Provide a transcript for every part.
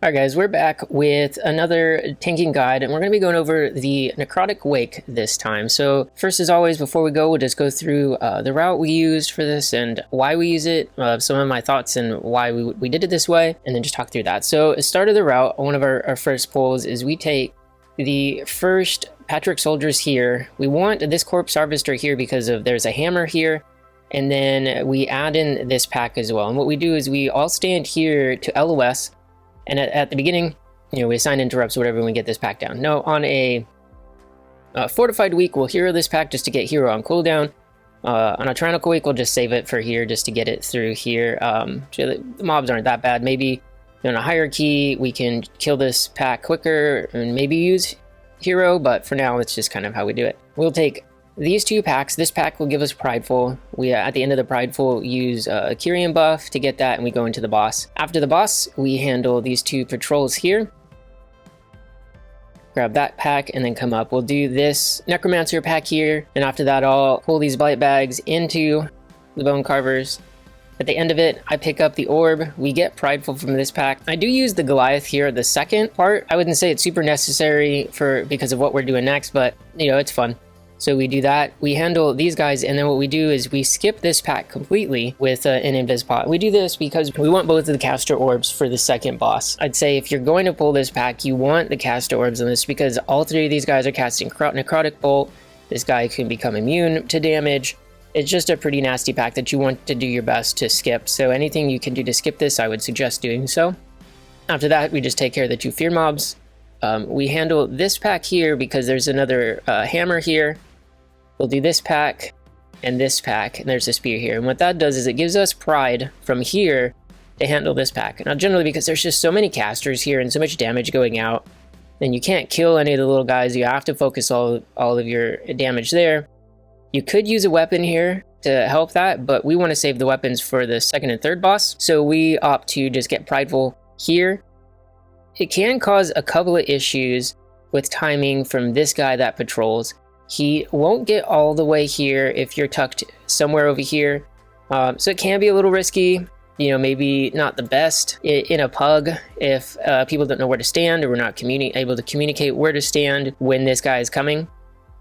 Alright guys, we're back with another tanking guide, and we're going to be going over the Necrotic Wake this time. So first, as always, before we go, we'll just go through the route we used for this and why we use it, some of my thoughts and why we did it this way, and then just talk through that. So at the start of the route, one of our first pulls is we take the first Patrick soldiers here. We want this corpse harvester here because there's a hammer here, and then we add in this pack as well. And what we do is we all stand here to LOS. And at the beginning, we assign interrupts or whatever when we get this pack down. Now, on a fortified week, we'll hero this pack just to get hero on cooldown. On a tyrannical week, we'll just save it for here just to get it through here. So the mobs aren't that bad. Maybe on a hierarchy, we can kill this pack quicker and maybe use hero, but for now, it's just kind of how we do it. We'll take these two packs. This pack will give us Prideful. We, at the end of the Prideful, use a Kyrian buff to get that, and we go into the boss. After the boss, we handle these two patrols here. Grab that pack, and then come up. We'll do this Necromancer pack here, and after that, I'll pull these Blight bags into the Bone Carvers. At the end of it, I pick up the orb. We get Prideful from this pack. I do use the Goliath here, the second part. I wouldn't say it's super necessary because of what we're doing next, but, it's fun. So we do that, we handle these guys, and then what we do is we skip this pack completely with an invis pot. We do this because we want both of the caster orbs for the second boss. I'd say if you're going to pull this pack, you want the caster orbs on this because all three of these guys are casting Necrotic Bolt. This guy can become immune to damage. It's just a pretty nasty pack that you want to do your best to skip. So anything you can do to skip this, I would suggest doing so. After that, we just take care of the two fear mobs. We handle this pack here because there's another hammer here. We'll do this pack, and there's a spear here. And what that does is it gives us pride from here to handle this pack. Now, generally, because there's just so many casters here and so much damage going out, then you can't kill any of the little guys. You have to focus all of your damage there. You could use a weapon here to help that, but we want to save the weapons for the second and third boss. So we opt to just get Prideful here. It can cause a couple of issues with timing from this guy that patrols. He won't get all the way here if you're tucked somewhere over here. So it can be a little risky, maybe not the best in a pug if people don't know where to stand or we're not able to communicate where to stand when this guy is coming.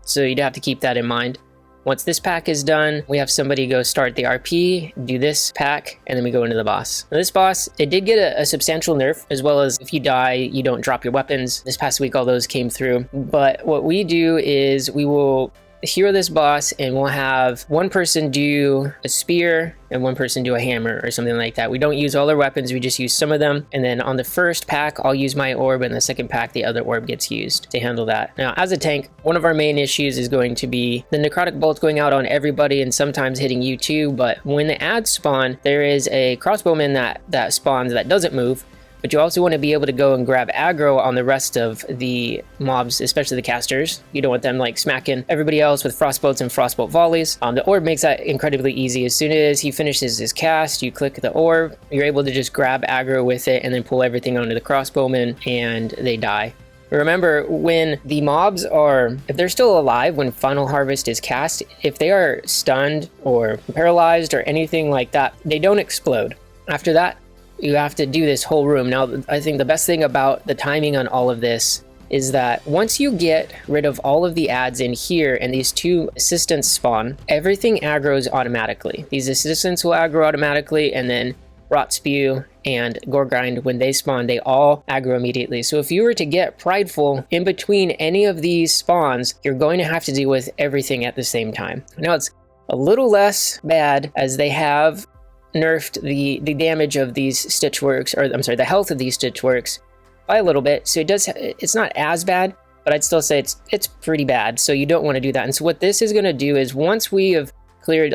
So you'd have to keep that in mind. Once this pack is done, we have somebody go start the RP, do this pack, and then we go into the boss. Now this boss, it did get a substantial nerf, as well as if you die, you don't drop your weapons. This past week, all those came through. But what we do is we will hero this boss, and we'll have one person do a spear and one person do a hammer or something like that. We don't use all our weapons, we just use some of them. And then on the first pack, I'll use my orb, and the second pack, the other orb gets used to handle that. Now, as a tank, one of our main issues is going to be the Necrotic Bolt going out on everybody and sometimes hitting you too. But when the adds spawn, there is a crossbowman that spawns that doesn't move. But you also want to be able to go and grab aggro on the rest of the mobs, especially the casters. You don't want them smacking everybody else with frostbolts and frostbolt volleys. The orb makes that incredibly easy. As soon as he finishes his cast, you click the orb, you're able to just grab aggro with it and then pull everything onto the crossbowman and they die. Remember, when the mobs if they're still alive when Final Harvest is cast, if they are stunned or paralyzed or anything like that, they don't explode. After that, you have to do this whole room. Now, I think the best thing about the timing on all of this is that once you get rid of all of the adds in here and these two assistants spawn, everything aggroes automatically. These assistants will aggro automatically, and then Rot Spew and Gore Grind, when they spawn, they all aggro immediately. So if you were to get Prideful in between any of these spawns, you're going to have to deal with everything at the same time. Now, it's a little less bad as they have nerfed the damage of these Stitchworks, or I'm sorry, the health of these Stitchworks by a little bit. So it's not as bad, but I'd still say it's pretty bad. So you don't want to do that. And so what this is going to do is once we have cleared,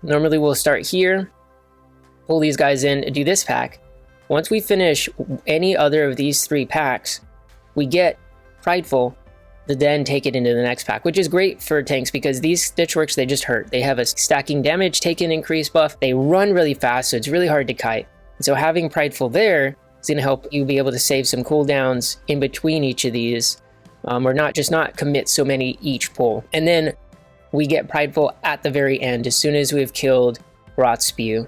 normally we'll start here, pull these guys in, do this pack. Once we finish any other of these three packs, we get Prideful to then take it into the next pack, which is great for tanks because these Stitchworks, they just hurt. They have a stacking damage taken increase buff. They run really fast, so it's really hard to kite. So having Prideful there is going to help you be able to save some cooldowns in between each of these, or not commit so many each pull. And then we get Prideful at the very end as soon as we've killed Rot Spew.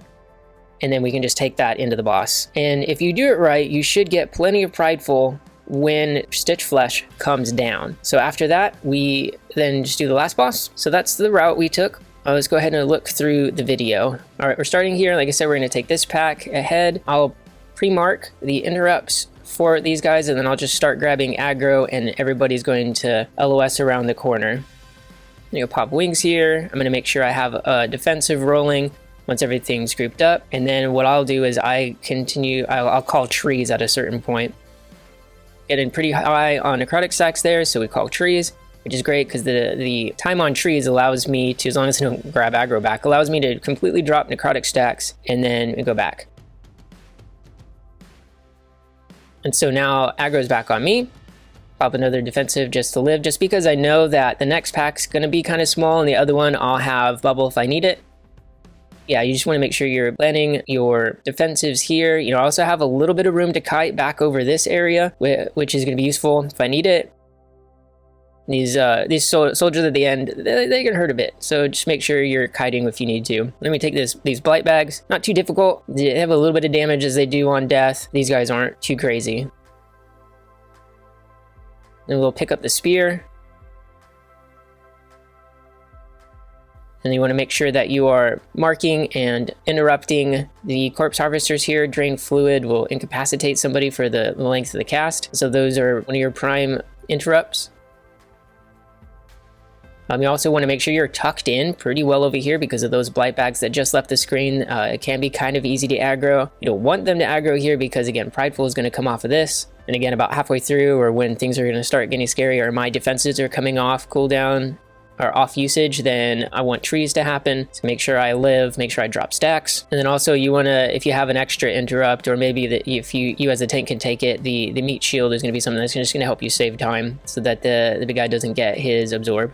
and then we can just take that into the boss. And if you do it right, you should get plenty of prideful when Stitchflesh comes down. So after that, we then just do the last boss. So that's the route we took. Let's go ahead and look through the video. All right, we're starting here. Like I said, we're going to take this pack ahead. I'll pre-mark the interrupts for these guys, and then I'll just start grabbing aggro, and everybody's going to LOS around the corner. You pop wings here. I'm going to make sure I have a defensive rolling once everything's grouped up. And then what I'll do is I'll call trees at a certain point. Getting pretty high on necrotic stacks there, so we call trees, which is great because the time on trees allows me to, as long as I don't grab aggro back, allows me to completely drop necrotic stacks and then go back. And so now aggro's back on me. Pop another defensive just to live, just because I know that the next pack's going to be kind of small, and the other one I'll have bubble if I need it. Yeah, you just want to make sure you're planning your defensives here. You know, I also have a little bit of room to kite back over this area, which is going to be useful if I need it. These soldiers at the end, they can hurt a bit, so just make sure you're kiting if you need to. Let me take these blight bags. Not too difficult. They have a little bit of damage as they do on death. These guys aren't too crazy. Then we'll pick up the spear. And you want to make sure that you are marking and interrupting the corpse harvesters here. Drain fluid will incapacitate somebody for the length of the cast. So those are one of your prime interrupts. You also want to make sure you're tucked in pretty well over here because of those blight bags that just left the screen. It can be kind of easy to aggro. You don't want them to aggro here because, again, prideful is going to come off of this. And again, about halfway through, or when things are going to start getting scary, or my defenses are coming off cooldown or off usage, then I want trees to happen. So make sure I live, make sure I drop stacks. And then also you want to, if you have an extra interrupt, or maybe that if you as a tank can take it, the meat shield is going to be something that's just going to help you save time so that the big guy doesn't get his absorb.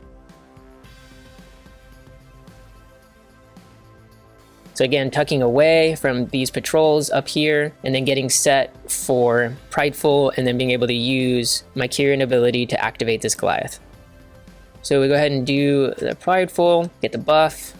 So again, tucking away from these patrols up here, and then getting set for prideful, and then being able to use my Kyrian ability to activate this Goliath. So we go ahead and do the prideful, get the buff,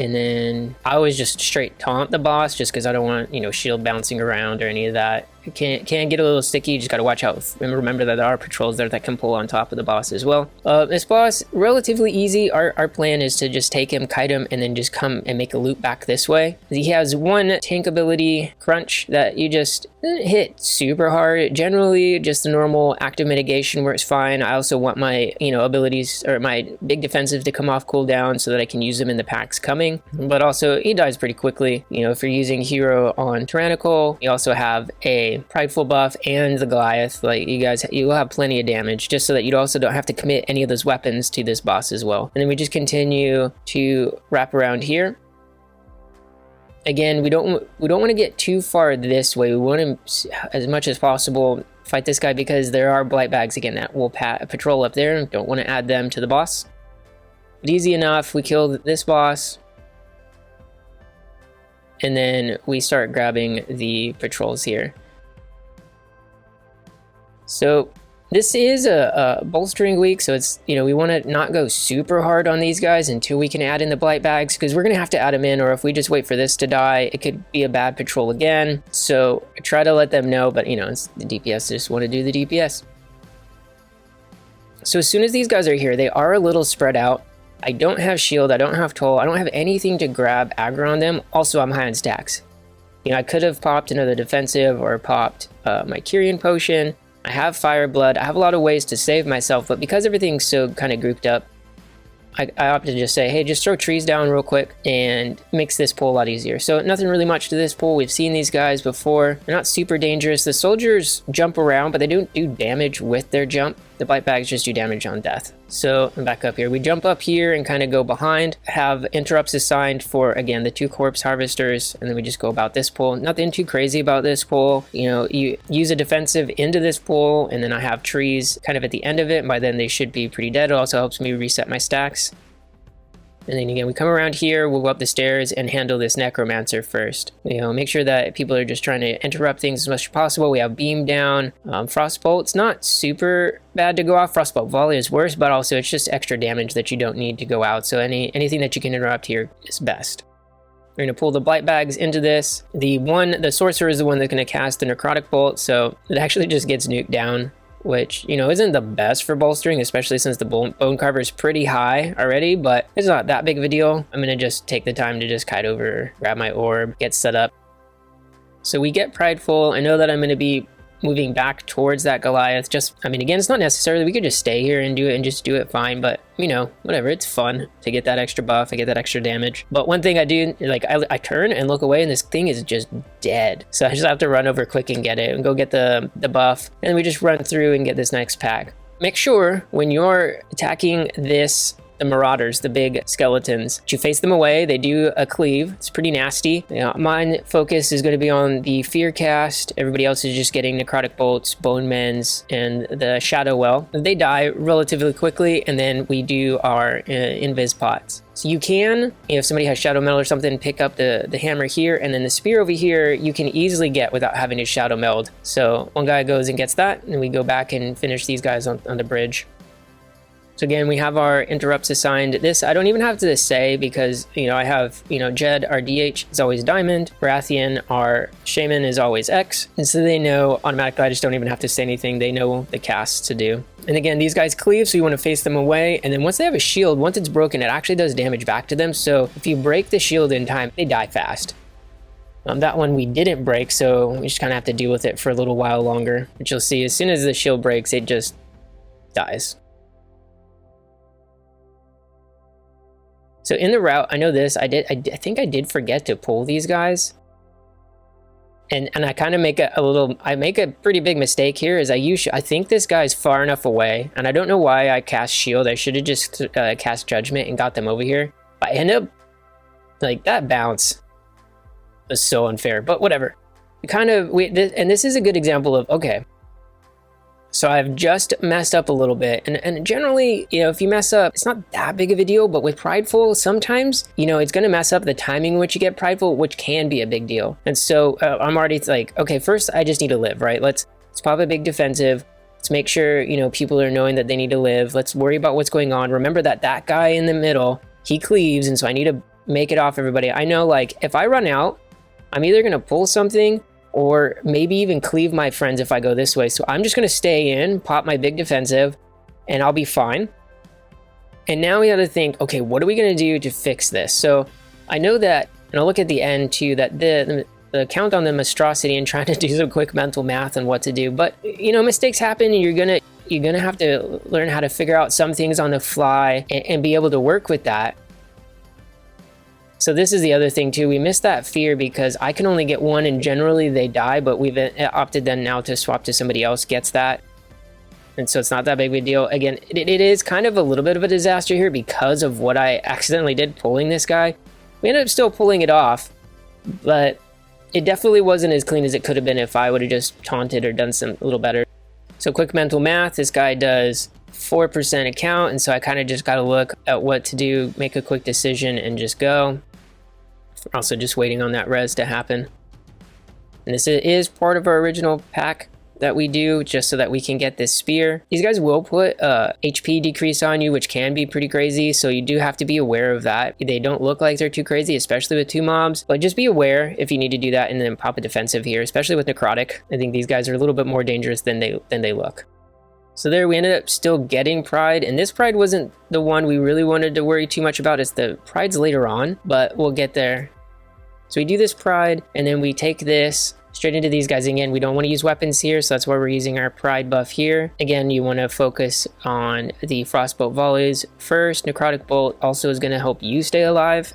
and then I always just straight taunt the boss just because I don't want, you know, shield bouncing around or any of that. It can get a little sticky. You just got to watch out and remember that there are patrols there that can pull on top of the boss as well. This boss, relatively easy. Our plan is to just take him, kite him, and then just come and make a loop back this way. He has one tank ability, Crunch, that you just hit super hard. Generally, just the normal active mitigation works fine. I also want my, you know, abilities or my big defensive to come off cooldown so that I can use them in the packs coming. But also, he dies pretty quickly. You know, if you're using hero on Tyrannical, you also have a prideful buff and the Goliath. Like, you will have plenty of damage, just so that you also don't have to commit any of those weapons to this boss as well. And then we just continue to wrap around here. Again, we don't want to get too far this way. We want to, as much as possible, fight this guy because there are blight bags again that will patrol up there. Don't want to add them to the boss. But easy enough. We kill this boss. And then we start grabbing the patrols here. So this is a bolstering week, so it's, you know, we want to not go super hard on these guys until we can add in the blight bags, because we're going to have to add them in, or if we just wait for this to die, it could be a bad patrol again. So I try to let them know, but, you know, it's the DPS, just want to do the DPS. So as soon as these guys are here, they are a little spread out. I don't have shield, I don't have toll, I don't have anything to grab aggro on them. Also, I'm high on stacks. You know, I could have popped another defensive or popped my Kyrian potion. I have fire blood. I have a lot of ways to save myself, but because everything's so kind of grouped up, I opted to just say, hey, just throw trees down real quick, and makes this pull a lot easier. So nothing really much to this pull. We've seen these guys before. They're not super dangerous. The soldiers jump around, but they don't do damage with their jump. The blight bags just do damage on death. So I'm back up here. We jump up here and kind of go behind, have interrupts assigned for, again, the 2 corpse harvesters, and then we just go about this pull. Nothing too crazy about this pull. You know, you use a defensive into this pull, and then I have trees kind of at the end of it, and by then they should be pretty dead. It also helps me reset my stacks. And then again, we come around here, we'll go up the stairs and handle this necromancer first. You know, make sure that people are just trying to interrupt things as much as possible. We have beam down, frostbolt's not super bad to go off. Frostbolt volley is worse, but also it's just extra damage that you don't need to go out. So anything that you can interrupt here is best. We're going to pull the blight bags into this. The sorcerer is the one that's going to cast the necrotic bolt, so it actually just gets nuked down, which, you know, isn't the best for bolstering, especially since the bone carver is pretty high already, but it's not that big of a deal. I'm going to just take the time to just kite over, grab my orb, get set up. So we get prideful. I know that I'm going to be moving back towards that Goliath. I mean, again, it's not necessarily, we could just stay here and do it and just do it fine, but, you know, whatever, it's fun to get that extra buff, I get that extra damage. But one thing I do, like, I turn and look away and this thing is just dead. So I just have to run over quick and get it and go get the buff, and we just run through and get this next pack. Make sure when you're attacking the marauders, the big skeletons, you face them away. They do a cleave. It's pretty nasty. You know, mine focus is going to be on the fear cast. Everybody else is just getting necrotic bolts, bone mends, and the shadow well. They die relatively quickly, and then we do our invis pots. So you can, if somebody has shadow meld or something, pick up the hammer here, and then the spear over here you can easily get without having to shadow meld. So one guy goes and gets that, and we go back and finish these guys on the bridge. So again, we have our interrupts assigned. This I don't even have to say because, you know, I have, you know, Jed, our DH is always diamond, Baratheon, our shaman is always X. And so they know automatically, I just don't even have to say anything. They know the casts to do. And again, these guys cleave, so you want to face them away. And then once they have a shield, once it's broken, it actually does damage back to them. So if you break the shield in time, they die fast. That one we didn't break, so we just kind of have to deal with it for a little while longer. But you'll see as soon as the shield breaks, it just dies. So in the route, I know this, I think I did forget to pull these guys. And I kind of make I make a pretty big mistake here is I think this guy's far enough away, and I don't know why I cast shield. I should have just cast judgment and got them over here. But I end up, like, that bounce was so unfair, but whatever. And this is a good example of, okay, so I've just messed up a little bit, and generally, you know, if you mess up, it's not that big of a deal, but with prideful, sometimes, you know, it's going to mess up the timing in which you get prideful, which can be a big deal. And so I'm already like, okay, first I just need to live, right? Let's pop a big defensive. Let's make sure, you know, people are knowing that they need to live. Let's worry about what's going on. Remember that guy in the middle, he cleaves, and so I need to make it off everybody. I know, like, if I run out, I'm either going to pull something or maybe even cleave my friends if I go this way. So I'm just going to stay in, pop my big defensive, and I'll be fine. And now we have to think, okay, what are we going to do to fix this? So I know that, and I'll look at the end too, that the count on the monstrosity and trying to do some quick mental math on what to do. But, you know, mistakes happen, and you're gonna have to learn how to figure out some things on the fly and be able to work with that. So this is the other thing too, we missed that fear because I can only get one and generally they die, but we've opted then now to swap to somebody else gets that. And so it's not that big of a deal. Again, it is kind of a little bit of a disaster here because of what I accidentally did pulling this guy. We ended up still pulling it off, but it definitely wasn't as clean as it could have been if I would have just taunted or done a little better. So quick mental math, this guy does 4% account, and so I kind of just got to look at what to do, make a quick decision, and just go. Also just waiting on that res to happen. And this is part of our original pack that we do just so that we can get this spear. These guys will put HP decrease on you, which can be pretty crazy, so you do have to be aware of that. They don't look like they're too crazy, especially with 2 mobs, but just be aware if you need to do that and then pop a defensive here, especially with Necrotic. I think these guys are a little bit more dangerous than they look. So there we ended up still getting pride, and this pride wasn't the one we really wanted to worry too much about. It's the prides later on, but we'll get there. So we do this pride, and then we take this straight into these guys. Again, we don't want to use weapons here, so that's why we're using our pride buff here. Again, you want to focus on the frostbolt volleys first. Necrotic bolt also is going to help you stay alive.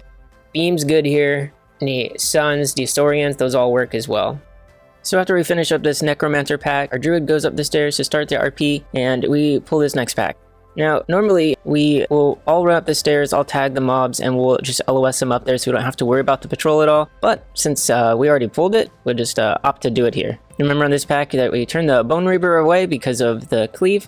Beam's good here. The suns, the historians, those all work as well. So after we finish up this necromancer pack, our druid goes up the stairs to start the RP, and we pull this next pack. Now, normally we will all run up the stairs, I'll tag the mobs, and we'll just LOS them up there so we don't have to worry about the patrol at all. But since we already pulled it, we'll just opt to do it here. Remember on this pack that we turn the Bone Reaper away because of the cleave.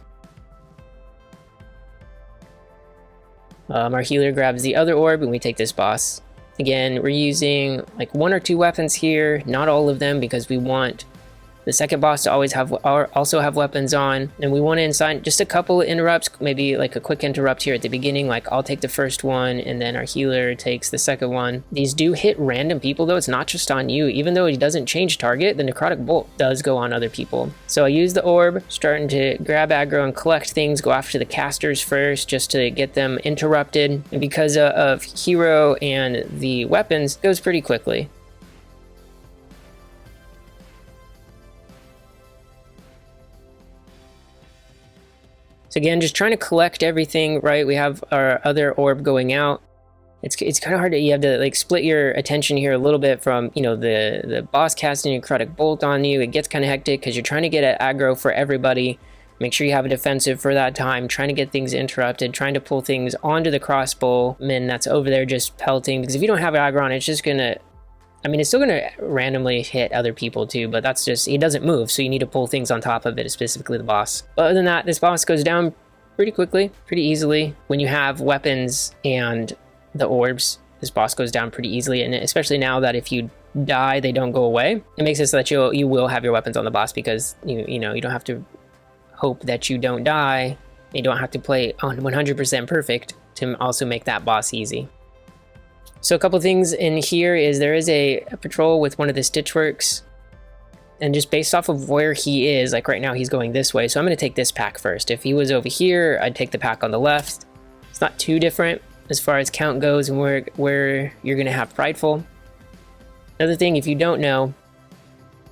Our healer grabs the other orb, and we take this boss. Again, we're using like 1 or 2 weapons here, not all of them, because we want the second boss to always also have weapons on, and we want to assign just a couple of interrupts, maybe like a quick interrupt here at the beginning, like I'll take the first one and then our healer takes the second one. These do hit random people though, it's not just on you. Even though it doesn't change target, the Necrotic Bolt does go on other people. So I use the orb, starting to grab aggro and collect things, go after the casters first just to get them interrupted, and because of hero and the weapons, it goes pretty quickly. So again, just trying to collect everything, right? We have our other orb going out. It's kind of hard to, you have to like split your attention here a little bit from, you know, the boss casting a Necrotic Bolt on you. It gets kind of hectic because you're trying to get at aggro for everybody. Make sure you have a defensive for that time, trying to get things interrupted, trying to pull things onto the crossbowman that's over there just pelting. Because if you don't have aggro on, it's just gonna, I mean, it's still gonna randomly hit other people too, but that's just, he doesn't move, so you need to pull things on top of it, specifically the boss. But other than that, this boss goes down pretty quickly, pretty easily. When you have weapons and the orbs, this boss goes down pretty easily, and especially now that if you die, they don't go away. It makes it so that you will have your weapons on the boss, because you know, you don't have to hope that you don't die. You don't have to play on 100% perfect to also make that boss easy. So a couple things in here is there is a patrol with one of the Stitchworks, and just based off of where he is, like right now he's going this way, so I'm going to take this pack first. If he was over here, I'd take the pack on the left. It's not too different as far as count goes and where you're going to have Prideful. Another thing, if you don't know,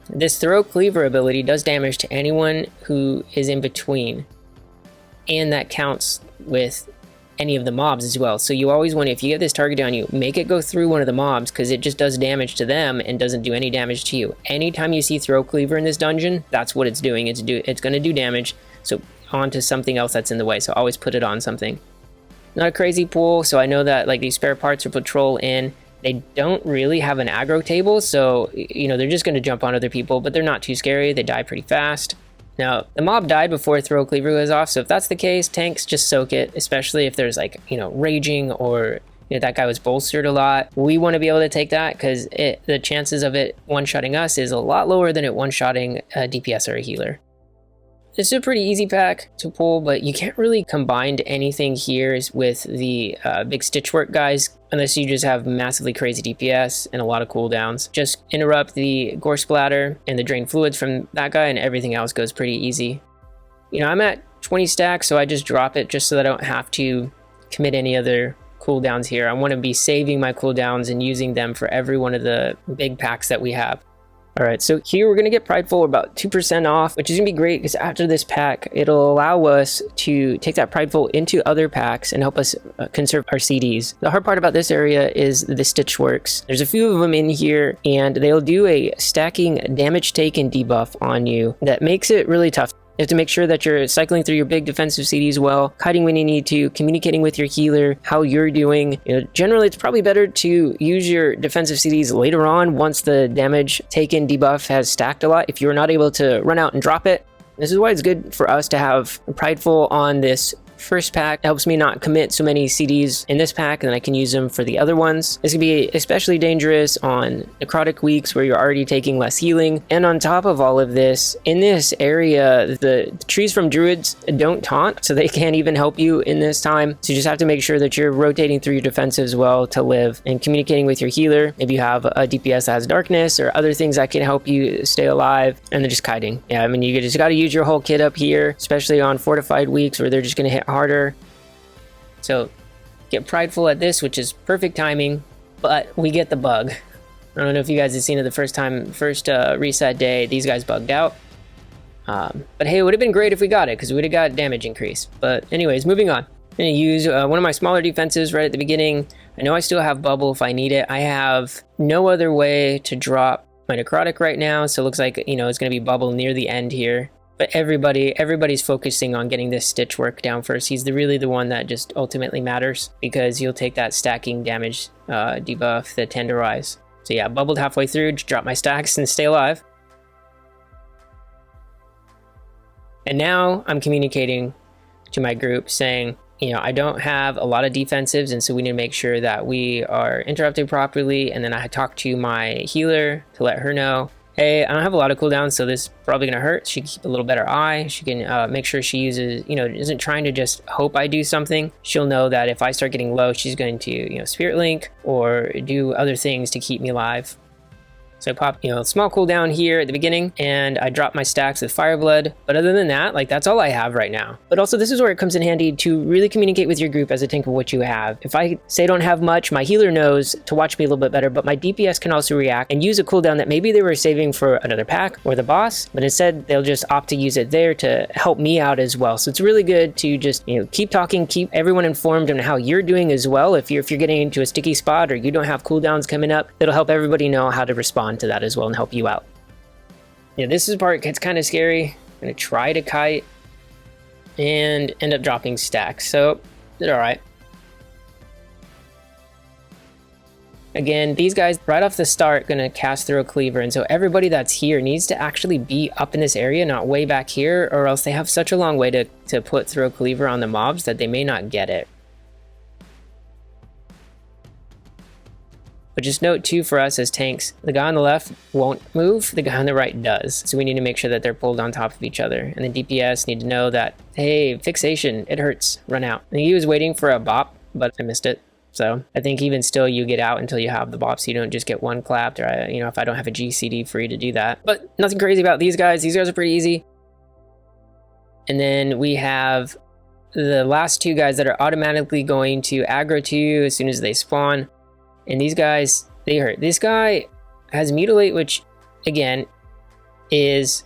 this Throw Cleaver ability does damage to anyone who is in between, and that counts with any of the mobs as well. So you always want to, if you get this target on you, make it go through one of the mobs, because it just does damage to them and doesn't do any damage to you. Anytime you see Throw Cleaver in this dungeon, that's what it's doing. It's going to do damage, so onto something else that's in the way. So always put it on something. Not a crazy pool, so I know that like these spare parts are patrol in. They don't really have an aggro table, so you know, they're just going to jump on other people, but they're not too scary. They die pretty fast. Now, the mob died before Throw Cleaver goes off, so if that's the case, tanks just soak it, especially if there's like, you know, raging, or you know, that guy was bolstered a lot. We want to be able to take that, because the chances of it one-shotting us is a lot lower than it one-shotting a DPS or a healer. This is a pretty easy pack to pull, but you can't really combine anything here with the big Stitchwork guys, unless you just have massively crazy DPS and a lot of cooldowns. Just interrupt the Gore Splatter and the Drain Fluids from that guy, and everything else goes pretty easy. You know, I'm at 20 stacks, so I just drop it just so that I don't have to commit any other cooldowns here. I want to be saving my cooldowns and using them for every one of the big packs that we have. Alright, so here we're going to get Prideful about 2% off, which is going to be great, because after this pack, it'll allow us to take that Prideful into other packs and help us conserve our CDs. The hard part about this area is the Stitchworks. There's a few of them in here, and they'll do a stacking damage taken debuff on you that makes it really tough. You have to make sure that you're cycling through your big defensive CDs well, kiting when you need to, communicating with your healer, how you're doing. You know, generally, it's probably better to use your defensive CDs later on once the damage taken debuff has stacked a lot, if you're not able to run out and drop it. This is why it's good for us to have Prideful on this first pack. It helps me not commit so many CDs in this pack, and then I can use them for the other ones. This can be especially dangerous on Necrotic Weeks where you're already taking less healing. And on top of all of this, in this area, the trees from Druids don't taunt, so they can't even help you in this time. So you just have to make sure that you're rotating through your defensives well to live, and communicating with your healer. If you have a DPS that has darkness or other things that can help you stay alive, and then just kiting. Yeah, I mean, you just got to use your whole kit up here, especially on Fortified Weeks where they're just going to hit harder. So get Prideful at this, which is perfect timing, but we get the bug. I don't know if you guys have seen it the first reset day, these guys bugged out. But hey, it would have been great if we got it, because we would have got damage increase. But anyways, moving on. I'm going to use one of my smaller defenses right at the beginning. I know I still have Bubble if I need it. I have no other way to drop my Necrotic right now, so it looks like, you know, it's going to be Bubble near the end here. But everybody's focusing on getting this Stitchwork down first. He's really the one that just ultimately matters, because you'll take that stacking damage debuff, the Tenderize. So yeah, bubbled halfway through, just drop my stacks and stay alive. And now I'm communicating to my group saying, you know, I don't have a lot of defensives, and so we need to make sure that we are interrupted properly. And then I talk to my healer to let her know hey, I don't have a lot of cooldowns, so this is probably going to hurt. She can keep a little better eye. She can make sure she uses, isn't trying to just hope I do something. She'll know that if I start getting low, she's going to, Spirit Link or do other things to keep me alive. So I pop, small cooldown here at the beginning, and I drop my stacks with Fireblood. But other than that, that's all I have right now. But also, this is where it comes in handy to really communicate with your group as a tank of what you have. If I say I don't have much, my healer knows to watch me a little bit better, but my DPS can also react and use a cooldown that maybe they were saving for another pack or the boss, but instead they'll just opt to use it there to help me out as well. So it's really good to just, keep talking, keep everyone informed on how you're doing as well. If you're getting into a sticky spot or you don't have cooldowns coming up, it'll help everybody know how to respond to that as well and help you out. This is part gets kind of scary. I'm gonna try to kite and end up dropping stacks, so did all right. Again, these guys right off the start gonna cast Throw Cleaver, and so everybody that's here needs to actually be up in this area, not way back here, or else they have such a long way to put Throw Cleaver on the mobs that they may not get it. But just note too, for us as tanks, the guy on the left won't move, the guy on the right does. So we need to make sure that they're pulled on top of each other. And the DPS need to know that, hey, fixation, it hurts, run out. And he was waiting for a bop, but I missed it. So I think even still you get out until you have the bop, so you don't just get one clapped, or if I don't have a GCD for you to do that. But nothing crazy about these guys. These guys are pretty easy. And then we have the last two guys that are automatically going to aggro to you as soon as they spawn. And these guys, they hurt. This guy has Mutilate, which, again, is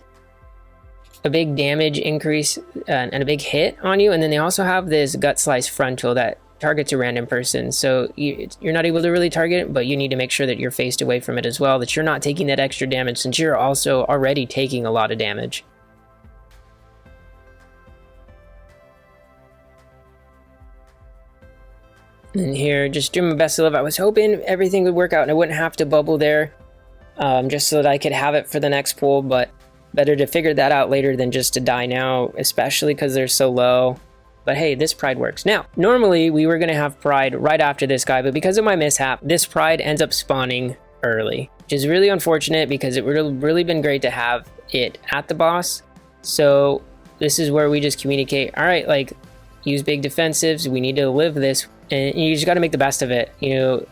a big damage increase and a big hit on you. And then they also have this Gut Slice Frontal that targets a random person. So you're not able to really target it, but you need to make sure that you're faced away from it as well, that you're not taking that extra damage since you're also already taking a lot of damage. And here, just doing my best to live. I was hoping everything would work out and I wouldn't have to bubble there, just so that I could have it for the next pull, but better to figure that out later than just to die now, especially because they're so low. But hey, this Pride works. Now, normally we were going to have Pride right after this guy, but because of my mishap, this Pride ends up spawning early, which is really unfortunate because it would have really been great to have it at the boss. So this is where we just communicate, all right, use big defensives, we need to live this. And you just got to make the best of it.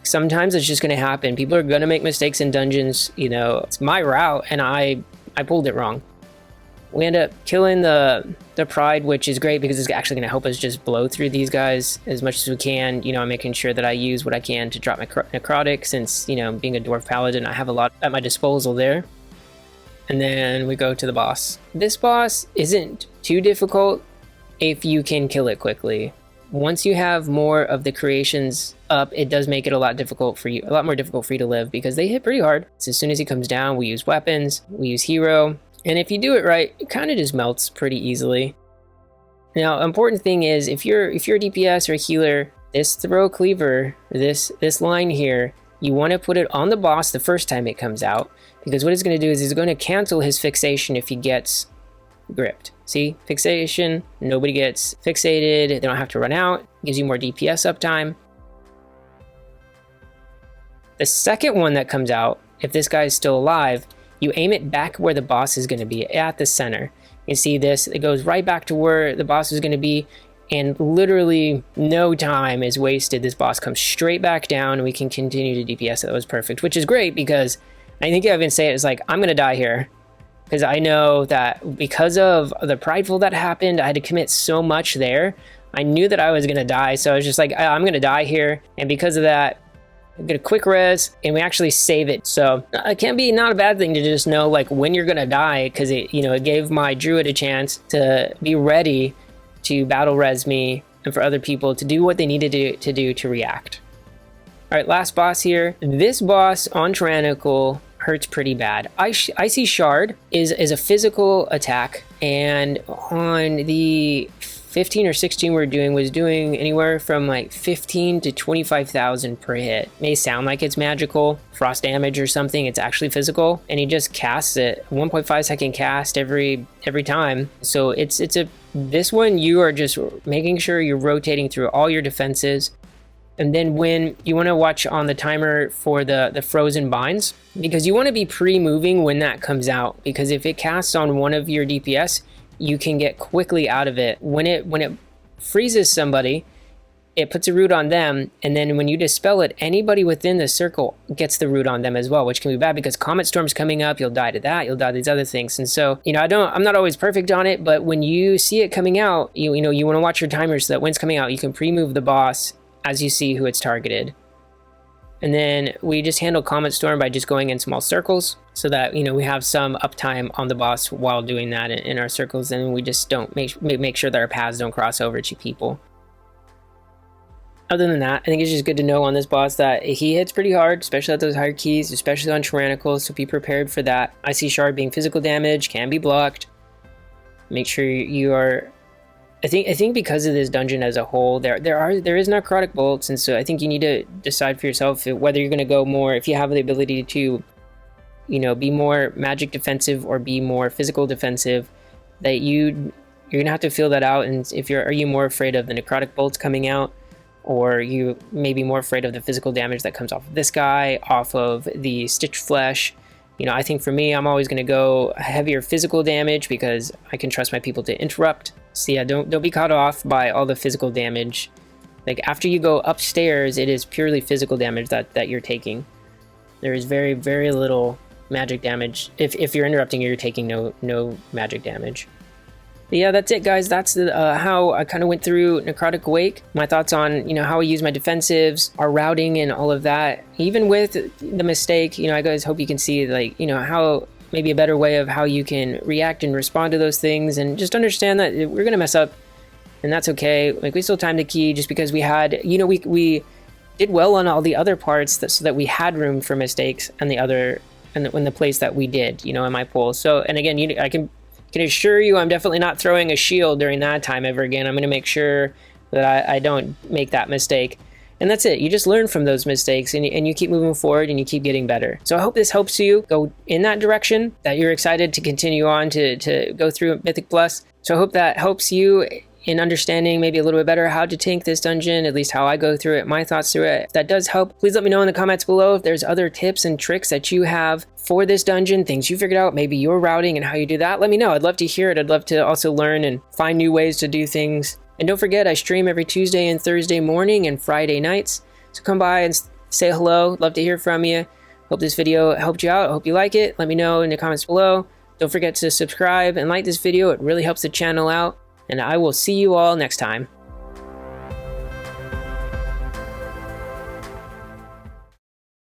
Sometimes it's just going to happen. People are going to make mistakes in dungeons. It's my route and I pulled it wrong. We end up killing the Pride, which is great because it's actually going to help us just blow through these guys as much as we can. I'm making sure that I use what I can to drop my Necrotic, since, being a Dwarf Paladin, I have a lot at my disposal there. And then we go to the boss. This boss isn't too difficult if you can kill it quickly. Once you have more of the creations up, it does make it a lot more difficult for you to live, because they hit pretty hard. So as soon as he comes down, we use weapons, we use hero, and if you do it right, it kind of just melts pretty easily. Now, important thing is, if you're a DPS or a healer, this Throw Cleaver, this line here, you want to put it on the boss the first time it comes out, because what it's going to do is it's going to cancel his fixation if he gets gripped. See, fixation, nobody gets fixated, they don't have to run out, gives you more DPS uptime. The second one that comes out, if this guy is still alive, you aim it back where the boss is going to be, at the center. You see this, it goes right back to where the boss is going to be, and literally no time is wasted. This boss comes straight back down and we can continue to DPS. That was perfect, which is great, because I think I even say it, it's like, I'm going to die here. Because I know that because of the Prideful that happened, I had to commit so much there. I knew that I was going to die, so I was just like, I'm going to die here. And because of that, I get a quick res, and we actually save it. So it can be not a bad thing to just know when you're going to die, because it gave my druid a chance to be ready to battle res me and for other people to do what they needed to do to react. All right, last boss here. This boss on Tyrannical hurts pretty bad. Icy Shard is a physical attack, and on the 15 or 16 was doing anywhere from 15 to 25,000 per hit. May sound like it's magical, frost damage or something. It's actually physical, and he just casts it. 1.5 second cast every time. So this one, you are just making sure you're rotating through all your defenses. And then when you want to watch on the timer for the frozen binds, because you want to be pre-moving when that comes out, because if it casts on one of your DPS, you can get quickly out of it. When it freezes somebody, it puts a root on them, and then when you dispel it, anybody within the circle gets the root on them as well, which can be bad because Comet Storm's coming up, you'll die to that, you'll die to these other things. And so, you know, I'm not always perfect on it, but when you see it coming out, you know, you want to watch your timers so that when it's coming out, you can pre-move the boss as you see who it's targeted. And then we just handle Comet Storm by just going in small circles so that, you know, we have some uptime on the boss while doing that in our circles, and we just don't make sure that our paths don't cross over to people. Other than that, I think it's just good to know on this boss that he hits pretty hard, especially at those higher keys, especially on Tyrannicals, so be prepared for that. Icy Shard being physical damage, can be blocked. Make sure you are... I think because of this dungeon as a whole, there is necrotic bolts, and so I think you need to decide for yourself whether you're going to go more, if you have the ability to, you know, be more magic defensive or be more physical defensive, that you're going to have to feel that out. And are you more afraid of the necrotic bolts coming out, or you may be more afraid of the physical damage that comes off of this guy, off of the Stitchflesh. You know, I think for me, I'm always going to go heavier physical damage because I can trust my people to interrupt. So yeah, don't be caught off by all the physical damage. Like after you go upstairs, it is purely physical damage that you're taking. There is very, very little magic damage. If you're interrupting, you're taking no magic damage. But yeah, that's it, guys. That's how I kind of went through Necrotic Wake. My thoughts on, you know, how I use my defensives, our routing, and all of that. Even with the mistake, you know, I guys hope you can see, like, you know, how maybe a better way of how you can react and respond to those things, and just understand that we're gonna mess up, and that's okay. Like, we still timed the key just because we had, you know, we did well on all the other parts so that we had room for mistakes and in the place that we did, you know, in my pool. So, and again, I can assure you I'm definitely not throwing a shield during that time ever again. I'm going to make sure that I don't make that mistake. And that's it. You just learn from those mistakes, and you keep moving forward, and you keep getting better. So I hope this helps you go in that direction, that you're excited to continue on to go through Mythic Plus. So I hope that helps you in understanding maybe a little bit better how to tank this dungeon, at least how I go through it, my thoughts through it. If that does help, please let me know in the comments below if there's other tips and tricks that you have for this dungeon, things you figured out, maybe your routing and how you do that. Let me know. I'd love to hear it. I'd love to also learn and find new ways to do things. And don't forget, I stream every Tuesday and Thursday morning and Friday nights. So come by and say hello. Love to hear from you. Hope this video helped you out. I hope you like it. Let me know in the comments below. Don't forget to subscribe and like this video. It really helps the channel out. And I will see you all next time.